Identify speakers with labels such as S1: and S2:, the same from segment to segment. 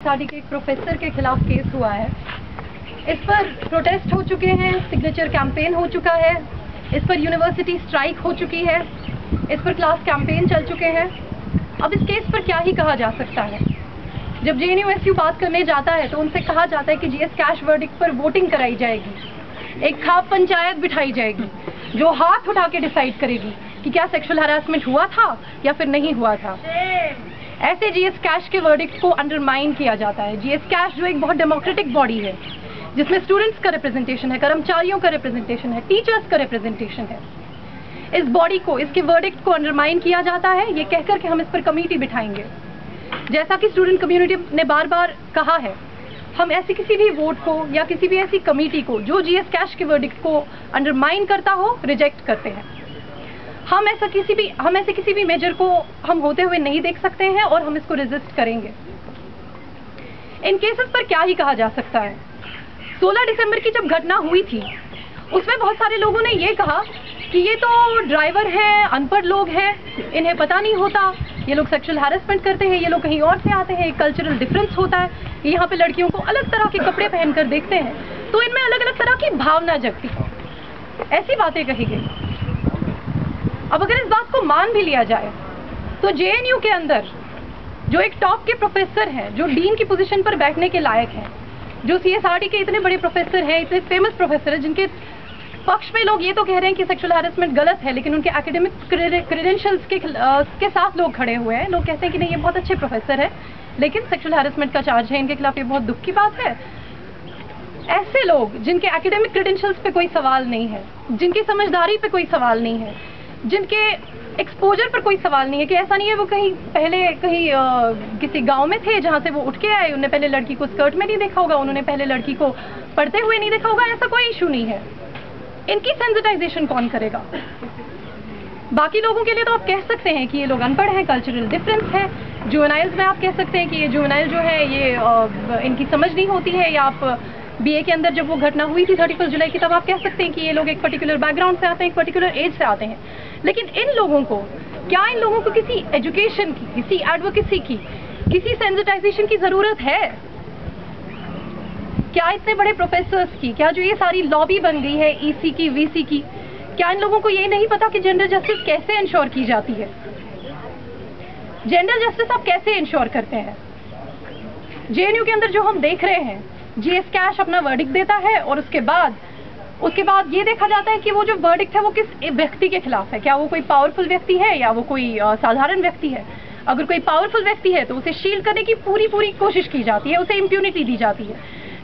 S1: सीएसआरटी के एक प्रोफेसर के खिलाफ केस हुआ है। इस पर प्रोटेस्ट हो चुके हैं, सिग्नेचर कैंपेन हो चुका है, इस पर यूनिवर्सिटी स्ट्राइक हो चुकी है, इस पर क्लास कैंपेन चल चुके हैं। अब इस केस पर क्या ही कहा जा सकता है। जब JNU-SU बात करने जाता है तो उनसे कहा जाता है कि GS कैश वर्डिक्ट पर वोटिंग कराई जाएगी, एक खाप पंचायत बिठाई जाएगी जो हाथ उठा के डिसाइड करेगी कि क्या सेक्सुअल हैरेसमेंट हुआ था या फिर नहीं हुआ था। ऐसे GS कैश के वर्डिक्ट को अंडरमाइन किया जाता है। GS कैश जो एक बहुत डेमोक्रेटिक बॉडी है, जिसमें स्टूडेंट्स का रिप्रेजेंटेशन है, कर्मचारियों का रिप्रेजेंटेशन है, टीचर्स का रिप्रेजेंटेशन है, इस बॉडी को, इसके वर्डिक्ट को अंडरमाइन किया जाता है ये कहकर के हम इस पर कमेटी बिठाएंगे। जैसा कि स्टूडेंट कम्युनिटी ने बार बार कहा है, हम ऐसी किसी भी वोट को या किसी भी ऐसी कमेटी को जो GS कैश के वर्डिक्ट को अंडरमाइन करता हो, रिजेक्ट करते हैं। हम ऐसे किसी भी मेजर को हम होते हुए नहीं देख सकते हैं और हम इसको रेजिस्ट करेंगे। इन केसेस पर क्या ही कहा जा सकता है। 16 दिसंबर की जब घटना हुई थी उसमें बहुत सारे लोगों ने ये कहा कि ये तो ड्राइवर हैं, अनपढ़ लोग हैं, इन्हें पता नहीं होता, ये लोग सेक्सुअल हैरेसमेंट करते हैं, ये लोग कहीं और से आते हैं, एक कल्चरल डिफरेंस होता है, यहाँ पे लड़कियों को अलग तरह के कपड़े पहनकर देखते हैं तो इनमें अलग अलग तरह की भावना जगती है। ऐसी बातें कही गई। अब अगर इस बात को मान भी लिया जाए तो JNU के अंदर जो एक टॉप के प्रोफेसर हैं, जो डीन की पोजीशन पर बैठने के लायक हैं, जो CSRT के इतने बड़े प्रोफेसर हैं, इतने फेमस प्रोफेसर हैं, जिनके पक्ष में लोग ये तो कह रहे हैं कि सेक्सुअल हैरेसमेंट गलत है, लेकिन उनके एकेडमिक क्रेडेंशियल्स के साथ लोग खड़े हुए हैं। लोग कहते हैं कि नहीं, ये बहुत अच्छे प्रोफेसर है, लेकिन सेक्सुअल हैरेसमेंट का चार्ज है इनके खिलाफ, ये बहुत दुख की बात है। ऐसे लोग जिनके एकेडमिक क्रेडेंशियल्स पे कोई सवाल नहीं है, जिनकी समझदारी पे कोई सवाल नहीं है, जिनके एक्सपोजर पर कोई सवाल नहीं है, कि ऐसा नहीं है वो पहले किसी गांव में थे जहां से वो उठ के आए, उन्होंने पहले लड़की को स्कर्ट में नहीं देखा होगा, उन्होंने पहले लड़की को पढ़ते हुए नहीं देखा होगा, ऐसा कोई इशू नहीं है। इनकी सेंसिटाइजेशन कौन करेगा? बाकी लोगों के लिए तो आप कह सकते हैं कि ये लोग अनपढ़ हैं, कल्चरल डिफरेंस है। जुवेनाइल्स में आप कह सकते हैं कि ये जुवेनाइल जो है ये इनकी समझ नहीं होती है, या आप BA के अंदर जब वो घटना हुई थी 31 जुलाई की, तब आप कह सकते हैं कि ये लोग एक पर्टिकुलर बैकग्राउंड से आते हैं, एक पर्टिकुलर एज से आते हैं। लेकिन इन लोगों को किसी एजुकेशन की, किसी एडवोकेसी की, किसी सेंसिटाइजेशन की जरूरत है क्या? इतने बड़े प्रोफेसर्स की, क्या जो ये सारी लॉबी बन गई है EC की, VC की, क्या इन लोगों को ये नहीं पता कि जेंडर जस्टिस कैसे इंश्योर की जाती है? जेंडर जस्टिस आप कैसे इंश्योर करते हैं? JNU के अंदर जो हम देख रहे हैं, GS कैश अपना वर्डिक्ट देता है और उसके बाद ये देखा जाता है कि वो जो वर्डिक्ट है वो किस व्यक्ति के खिलाफ है। क्या वो कोई पावरफुल व्यक्ति है या वो कोई साधारण व्यक्ति है? अगर कोई पावरफुल व्यक्ति है तो उसे शील्ड करने की पूरी कोशिश की जाती है, उसे इम्प्यूनिटी दी जाती है।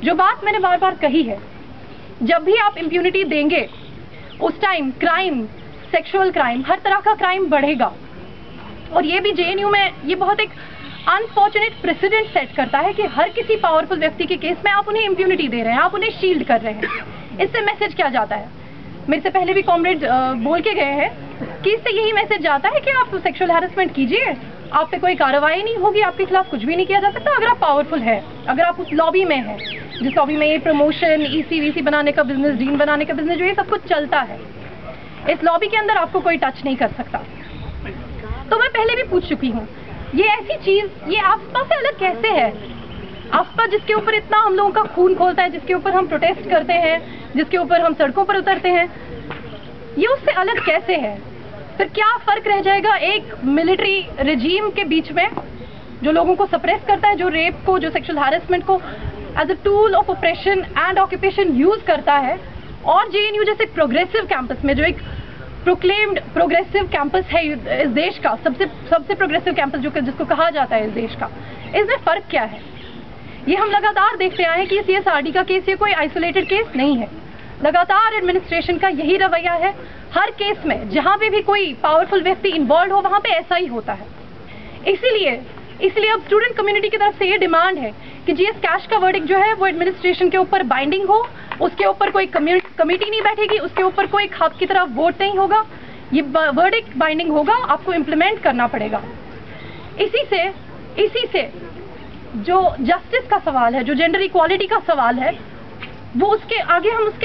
S1: जो बात मैंने बार बार कही है, जब भी आप इम्प्यूनिटी देंगे उस टाइम क्राइम, सेक्सुअल क्राइम, हर तरह का क्राइम बढ़ेगा। और ये भी JNU में ये बहुत एक अनफॉर्चुनेट प्रेसिडेंट सेट करता है कि हर किसी पावरफुल व्यक्ति के केस में आप उन्हें इम्प्यूनिटी दे रहे हैं, आप उन्हें शील्ड कर रहे हैं। इससे मैसेज क्या जाता है? मेरे से पहले भी कॉमरेड बोल के गए हैं कि इससे यही मैसेज जाता है कि आप सेक्सुअल हैरेसमेंट कीजिए, आप पे कोई कार्रवाई नहीं होगी, आपके खिलाफ कुछ भी नहीं किया जा सकता अगर आप पावरफुल है, अगर आप उस लॉबी में हैं, जिस लॉबी में ये प्रमोशन, EC VC बनाने का बिजनेस, डीन बनाने का बिजनेस, जो ये सब कुछ चलता है, इस लॉबी के अंदर आपको कोई टच नहीं कर सकता। तो मैं पहले भी पूछ चुकी हूँ, ये ऐसी चीज, ये आफ्ता से अलग कैसे है? आफ्ता जिसके ऊपर इतना हम लोगों का खून खोलता है, जिसके ऊपर हम प्रोटेस्ट करते हैं, जिसके ऊपर हम सड़कों पर उतरते हैं, ये उससे अलग कैसे है? फिर क्या फर्क रह जाएगा एक मिलिट्री रेजीम के बीच में, जो लोगों को सप्रेस करता है, जो रेप को, जो सेक्सुअल हैरेसमेंट को as a tool of operation and occupation use करता है, और JNU जैसे प्रोग्रेसिव कैंपस में, जो एक प्रोक्लेम्ड प्रोग्रेसिव कैंपस है इस देश का, सबसे प्रोग्रेसिव कैंपस जिसको कहा जाता है इस देश का, इसमें फर्क क्या है? ये हम लगातार देखते आए हैं कि CSRT का केस ये कोई आइसोलेटेड केस नहीं है। लगातार एडमिनिस्ट्रेशन का यही रवैया है, हर केस में जहां पे भी कोई पावरफुल व्यक्ति इन्वॉल्व हो वहां पे ऐसा ही होता है। इसलिए अब स्टूडेंट कम्युनिटी की तरफ से ये डिमांड है कि GS कैश का वर्डिक्ट जो है वो एडमिनिस्ट्रेशन के ऊपर बाइंडिंग हो, उसके ऊपर कोई कमेटी नहीं बैठेगी, उसके ऊपर कोई खाप की तरफ वोट नहीं होगा, ये वर्डिक्ट बाइंडिंग होगा, आपको इम्प्लीमेंट करना पड़ेगा। इसी से जो जस्टिस का सवाल है, जो जेंडर इक्वालिटी का सवाल है, वो उसके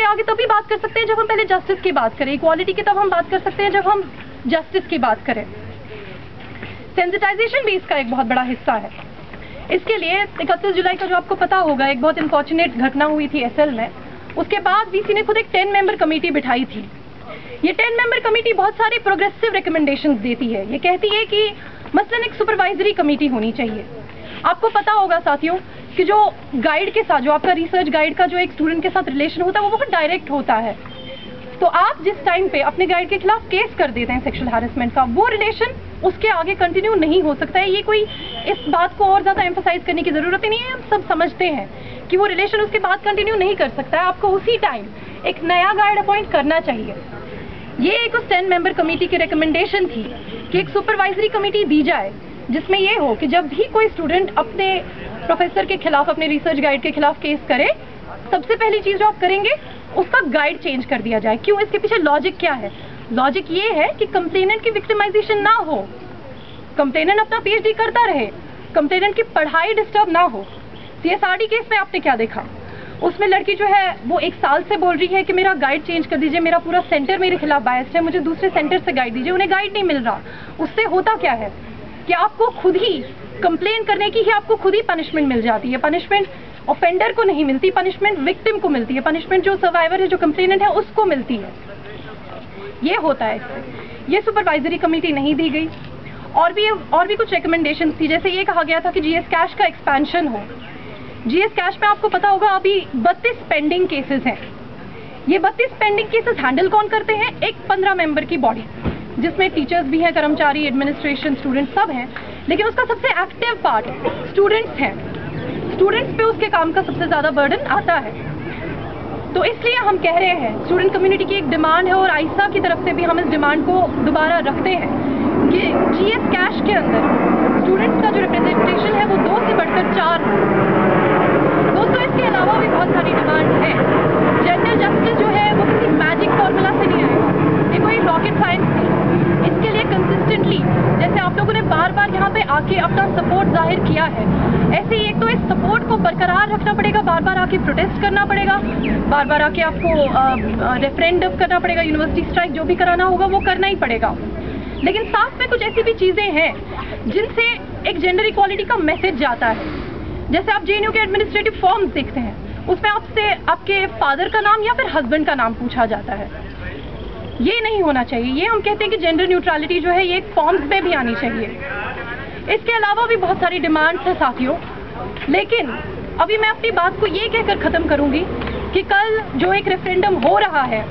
S1: आगे तभी बात कर सकते हैं जब हम पहले जस्टिस की बात करें। इक्वालिटी की तब हम बात कर सकते हैं जब हम जस्टिस की बात करें। सेंसिटाइजेशन भी इसका एक बहुत बड़ा हिस्सा है। इसके लिए 31 जुलाई का जो आपको पता होगा एक बहुत अनफॉर्चुनेट घटना हुई थी एसएल में, उसके बाद वीसी ने खुद एक 10 मेंबर कमेटी बिठाई थी। ये 10 मेंबर कमेटी बहुत सारे प्रोग्रेसिव रिकमेंडेशंस देती है। ये कहती है कि मसलन एक सुपरवाइजरी कमेटी होनी चाहिए। आपको पता होगा साथियों कि जो गाइड के साथ, जो आपका रिसर्च गाइड का जो एक स्टूडेंट के साथ रिलेशन होता है वो बहुत डायरेक्ट होता है। तो आप जिस टाइम पे अपने गाइड के खिलाफ केस कर देते हैं सेक्सुअल हैरेसमेंट का, वो रिलेशन उसके आगे कंटिन्यू नहीं हो सकता है। ये कोई इस बात को और ज्यादा एम्फसाइज करने की जरूरत ही नहीं है, हम सब समझते हैं कि वो रिलेशन उसके बाद कंटिन्यू नहीं कर सकता है। आपको उसी टाइम एक नया गाइड अपॉइंट करना चाहिए। ये एक उस 10 मेंबर कमेटी की रिकमेंडेशन थी कि एक सुपरवाइजरी कमेटी दी जाए जिसमें ये हो कि जब भी कोई स्टूडेंट अपने प्रोफेसर के खिलाफ, अपने रिसर्च गाइड के खिलाफ केस करे, सबसे पहली चीज जो आप करेंगे उसका गाइड चेंज कर दिया जाए। क्यों? इसके पीछे लॉजिक क्या है? लॉजिक ये है कि कंप्लेनेंट की विक्टिमाइजेशन ना हो, कंप्लेनेंट अपना पीएचडी करता रहे, कंप्लेनेंट की पढ़ाई डिस्टर्ब ना हो। सीएसआरडी केस में आपने क्या देखा? उसमें लड़की जो है वो 1 साल से बोल रही है कि मेरा गाइड चेंज कर दीजिए, मेरा पूरा सेंटर मेरे खिलाफ बायस्ड है, मुझे दूसरे सेंटर से गाइड दीजिए। उन्हें गाइड नहीं मिल रहा। उससे होता क्या है कि आपको खुद ही कंप्लेन करने की ही आपको खुद ही पनिशमेंट मिल जाती है। पनिशमेंट ऑफेंडर को नहीं मिलती, पनिशमेंट विक्टिम को मिलती है, पनिशमेंट जो सर्वाइवर है, जो कंप्लेनेंट है, उसको मिलती है। ये होता है इससे। ये सुपरवाइजरी कमेटी नहीं दी गई। और भी कुछ रिकमेंडेशन थी, जैसे ये कहा गया था कि जीएस कैश का एक्सपेंशन हो। जीएस कैश में आपको पता होगा अभी 32 पेंडिंग केसेस हैं। ये 32 पेंडिंग केसेस हैंडल कौन करते हैं? एक 15 मेंबर की बॉडी, जिसमें टीचर्स भी हैं, कर्मचारी, एडमिनिस्ट्रेशन, स्टूडेंट्स सब हैं। लेकिन उसका सबसे एक्टिव पार्ट स्टूडेंट्स हैं। स्टूडेंट्स पे उसके काम का सबसे ज्यादा बर्डन आता है। तो इसलिए हम कह रहे हैं, स्टूडेंट कम्युनिटी की एक डिमांड है और आईसा की तरफ से भी हम इस डिमांड को दोबारा रखते हैं कि जीएस कैश के अंदर स्टूडेंट्स का जो रिप्रेजेंटेशन है वो 2 से बढ़कर 4 हो। दोस्तों, इसके अलावा भी बहुत सारी डिमांड है। जेंडर जस्टिस जो है वो किसी मैजिक फॉर्मूला से नहीं आएगा, ये कोई रॉकेट साइंस नहीं। इसके लिए कंसिस्टेंटली, जैसे आप लोगों ने बार बार यहाँ पे आके अपना सपोर्ट जाहिर किया है, ऐसे ही एक तो इस सपोर्ट को बरकरार रखना पड़ेगा, बार बार आके प्रोटेस्ट करना पड़ेगा, बार बार आके आपको रेफरेंडम करना पड़ेगा, यूनिवर्सिटी स्ट्राइक जो भी कराना होगा वो करना ही पड़ेगा। लेकिन साथ में कुछ ऐसी भी चीजें हैं जिनसे एक जेंडर इक्वालिटी का मैसेज जाता है। जैसे आप जेएनयू के एडमिनिस्ट्रेटिव फॉर्म्स देखते हैं, उसमें आपसे आपके फादर का नाम या फिर हस्बैंड का नाम पूछा जाता है। ये नहीं होना चाहिए। ये हम कहते हैं कि जेंडर न्यूट्रलिटी जो है ये फॉर्म्स में भी आनी चाहिए। इसके अलावा भी बहुत सारी डिमांड्स हैं साथियों, लेकिन अभी मैं अपनी बात को ये कहकर खत्म करूंगी कि कल जो एक रेफरेंडम हो रहा है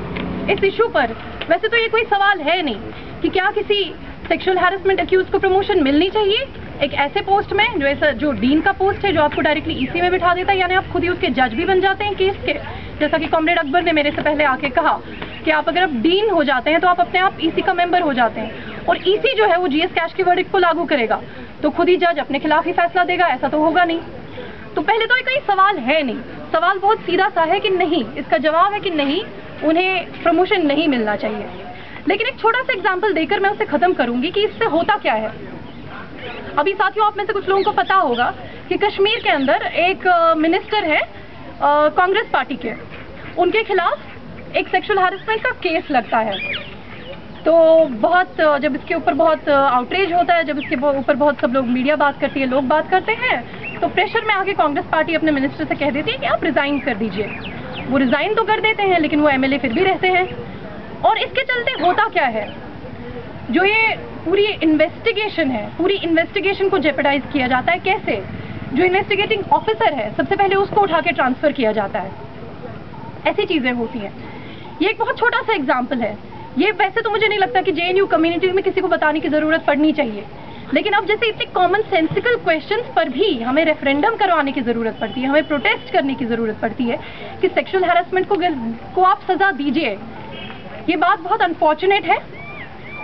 S1: इस इशू पर, वैसे तो ये कोई सवाल है नहीं कि क्या किसी सेक्सुअल हैरेसमेंट अक्यूज को प्रमोशन मिलनी चाहिए एक ऐसे पोस्ट में, जो डीन का पोस्ट है, जो आपको डायरेक्टली ईसी में बिठा देता है, यानी आप खुद ही उसके जज भी बन जाते हैं केस के। जैसा कि कॉमरेड अकबर ने मेरे से पहले आके कहा कि आप अगर डीन हो जाते हैं तो आप अपने आप ईसी का मेंबर हो जाते हैं, और ईसी जो है वो जीएस कैश के वर्डिक्ट को लागू करेगा, तो खुद ही जज अपने खिलाफ ही फैसला देगा। ऐसा तो होगा नहीं। तो पहले तो ये कोई सवाल है नहीं, सवाल बहुत सीधा सा है कि नहीं, इसका जवाब है कि नहीं, उन्हें प्रमोशन नहीं मिलना चाहिए। लेकिन एक छोटा सा एग्जाम्पल देकर मैं उसे खत्म करूंगी कि इससे होता क्या है। अभी साथियों, आप में से कुछ लोगों को पता होगा कि कश्मीर के अंदर एक मिनिस्टर है कांग्रेस पार्टी के, उनके खिलाफ एक सेक्सुअल हैरेसमेंट का केस लगता है। तो बहुत जब इसके ऊपर बहुत आउटरीच होता है, जब इसके ऊपर बहुत सब लोग, मीडिया बात करती है, लोग बात करते हैं, तो प्रेशर में आके कांग्रेस पार्टी अपने मिनिस्टर से कह देती है कि आप रिजाइन कर दीजिए। वो रिजाइन तो कर देते हैं, लेकिन वो एमएलए फिर भी रहते हैं। और इसके चलते होता क्या है, जो ये पूरी इन्वेस्टिगेशन है, पूरी इन्वेस्टिगेशन को जेपरडाइज किया जाता है। कैसे? जो इन्वेस्टिगेटिंग ऑफिसर है, सबसे पहले उसको उठा के ट्रांसफर किया जाता है। ऐसी चीजें होती हैं। ये एक बहुत छोटा सा एग्जाम्पल है। ये वैसे तो मुझे नहीं लगता कि जेएनयू कम्युनिटी में किसी को बताने की जरूरत पड़नी चाहिए, लेकिन अब जैसे इतने कॉमन सेंसिकल क्वेश्चंस पर भी हमें रेफरेंडम करवाने की जरूरत पड़ती है, हमें प्रोटेस्ट करने की जरूरत पड़ती है कि सेक्सुअल हैरेसमेंट को आप सजा दीजिए। ये बात बहुत अनफॉर्चुनेट है,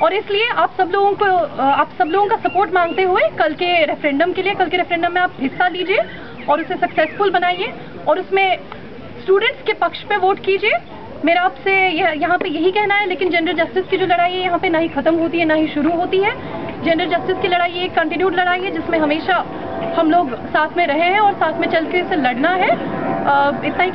S1: और इसलिए आप सब लोगों का सपोर्ट मांगते हुए कल के रेफरेंडम में आप हिस्सा लीजिए और उसे सक्सेसफुल बनाइए, और उसमें स्टूडेंट्स के पक्ष पे वोट कीजिए। मेरा आपसे यहाँ पे यही कहना है। लेकिन जेंडर जस्टिस की जो लड़ाई है यहाँ पे ना ही खत्म होती है ना ही शुरू होती है। जेंडर जस्टिस की लड़ाई एक कंटिन्यूड लड़ाई है, जिसमें हमेशा हम लोग साथ में रहे हैं और साथ में चल के इसे लड़ना है। इतना ही